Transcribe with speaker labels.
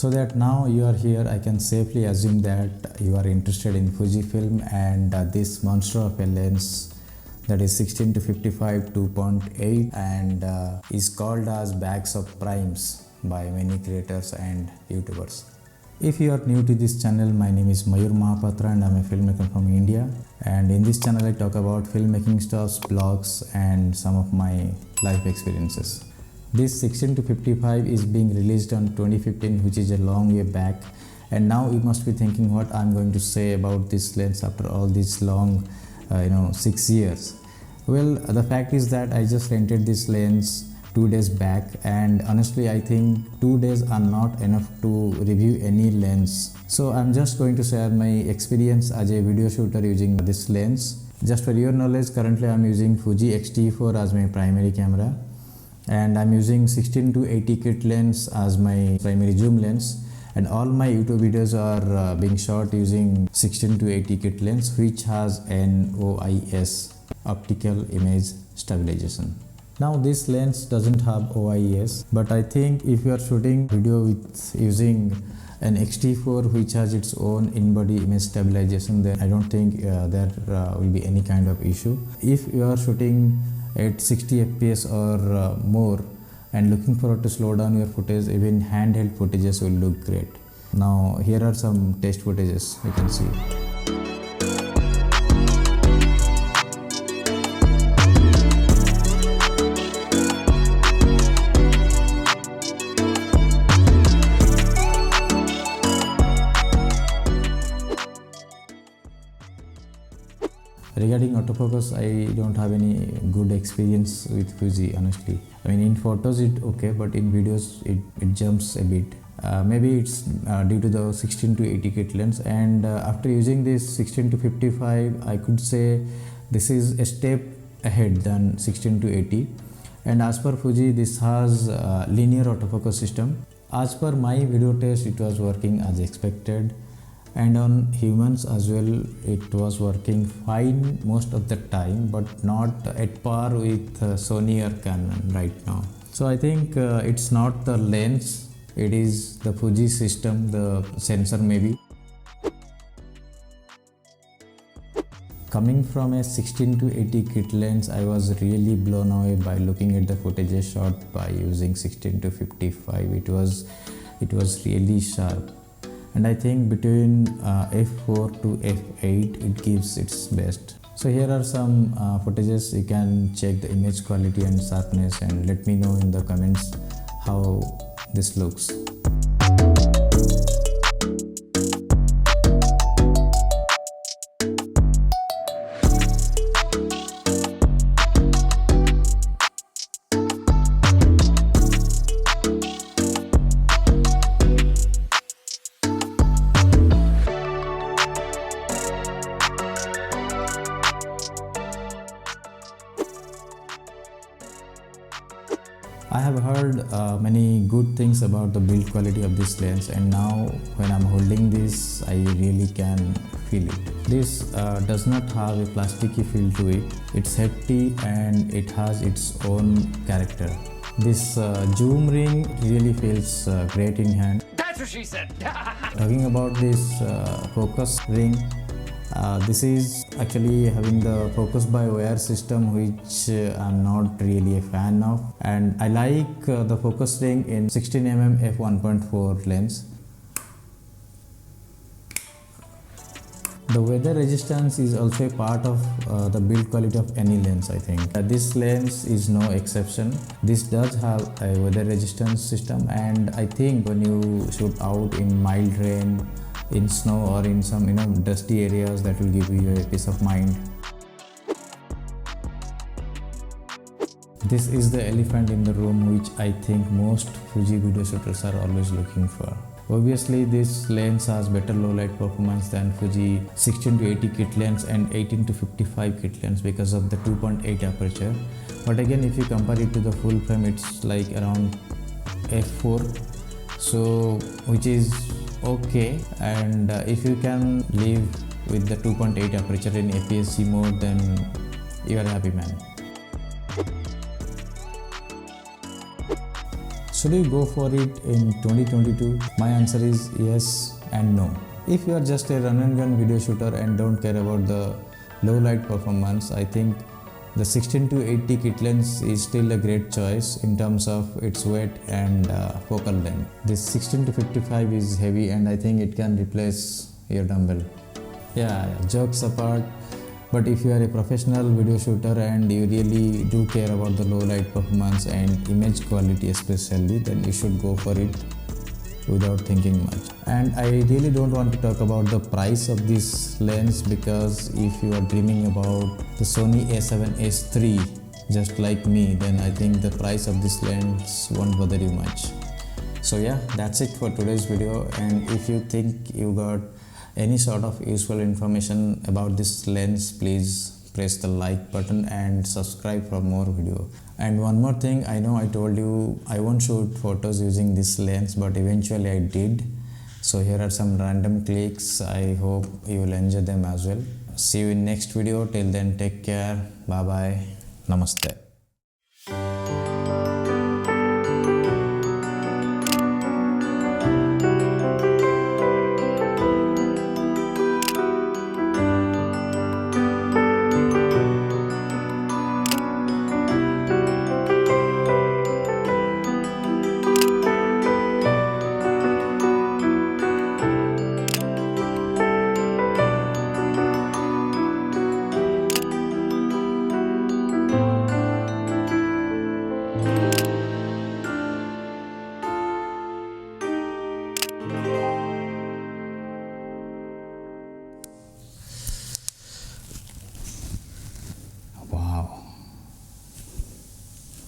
Speaker 1: So that now you are here, I can safely assume that you are interested in Fujifilm and this monster of a lens that is 16 to 55 2.8 and is called as bags of primes by many creators and YouTubers. If you are new to this channel, my name is Mayur Mahapatra and I am a filmmaker from India, and in this channel I talk about filmmaking stuffs, blogs and some of my life experiences. This 16 to 55 is being released on 2015, which is a long way back, and now you must be thinking what I'm going to say about this lens after all this long 6 years. Well, the fact is that I just rented this lens 2 days back, and honestly I think 2 days are not enough to review any lens. So I'm just going to share my experience as a video shooter using this lens. Just for your knowledge, currently I'm using Fuji X-T4 as my primary camera, and I'm using 16 to 80 kit lens as my primary zoom lens, and all my YouTube videos are being shot using 16 to 80 kit lens, which has an OIS, optical image stabilization. Now this lens doesn't have OIS, but I think if you are shooting video with using an X-T4 which has its own in-body image stabilization, then I don't think there will be any kind of issue. If you are shooting at 60 fps or more and looking forward to slow down your footage, even handheld footages will look great. Now here are some test footages you can see. Regarding autofocus, I don't have any good experience with Fuji, honestly. I mean, in photos it's okay, but in videos it jumps a bit. Maybe it's due to the 16 to 80 kit lens, and after using this 16 to 55, I could say this is a step ahead than 16 to 80. And as per Fuji, this has linear autofocus system. As per my video test, it was working as expected, and on humans as well it was working fine most of the time, but not at par with Sony or Canon right now. So I think it's not the lens, it is the Fuji system, the sensor maybe. Coming from a 16 to 80 kit lens, I was really blown away by looking at the footage shot by using 16 to 55. It was really sharp, and I think between f4 to f8 it gives its best. So here are some footages. You can check the image quality and sharpness and let me know in the comments how this looks. I have heard many good things about the build quality of this lens, and now when I'm holding this I really can feel it. This does not have a plasticky feel to it. It's hefty and it has its own character. This zoom ring really feels great in hand.
Speaker 2: That's what she said.
Speaker 1: Talking about this focus ring, this is actually having the focus by wire system, which I'm not really a fan of, and I like the focus ring in 16mm f1.4 lens. The weather resistance is also a part of the build quality of any lens, I think. This lens is no exception. This does have a weather resistance system, and I think when you shoot out in mild rain, in snow or in some dusty areas, that will give you a peace of mind. This is the elephant in the room, which I think most Fuji video shooters are always looking for. Obviously this lens has better low light performance than Fuji 16 to 80 kit lens and 18 to 55 kit lens because of the 2.8 aperture, but again if you compare it to the full frame, it's like around f4, so which is okay. And if you can live with the 2.8 aperture in APS-C mode, then you are a happy man. Should you go for it in 2022? My answer is yes and no. If you are just a run and gun video shooter and don't care about the low light performance, I think the 16 to 80 kit lens is still a great choice in terms of its weight and focal length. This 16 to 55 is heavy and I think it can replace your dumbbell. Yeah, jokes apart, but if you are a professional video shooter and you really do care about the low light performance and image quality especially, then you should go for it without thinking much. And I really don't want to talk about the price of this lens, because if you are dreaming about the Sony a7S III just like me, then I think the price of this lens won't bother you much. So yeah, that's it for today's video, and if you think you got any sort of useful information about this lens, please press the like button and subscribe for more video. And one more thing, I know I told you I won't shoot photos using this lens, but eventually I did. So here are some random clicks. I hope you will enjoy them as well. See you in next video. Till then, take care. Bye bye. Namaste.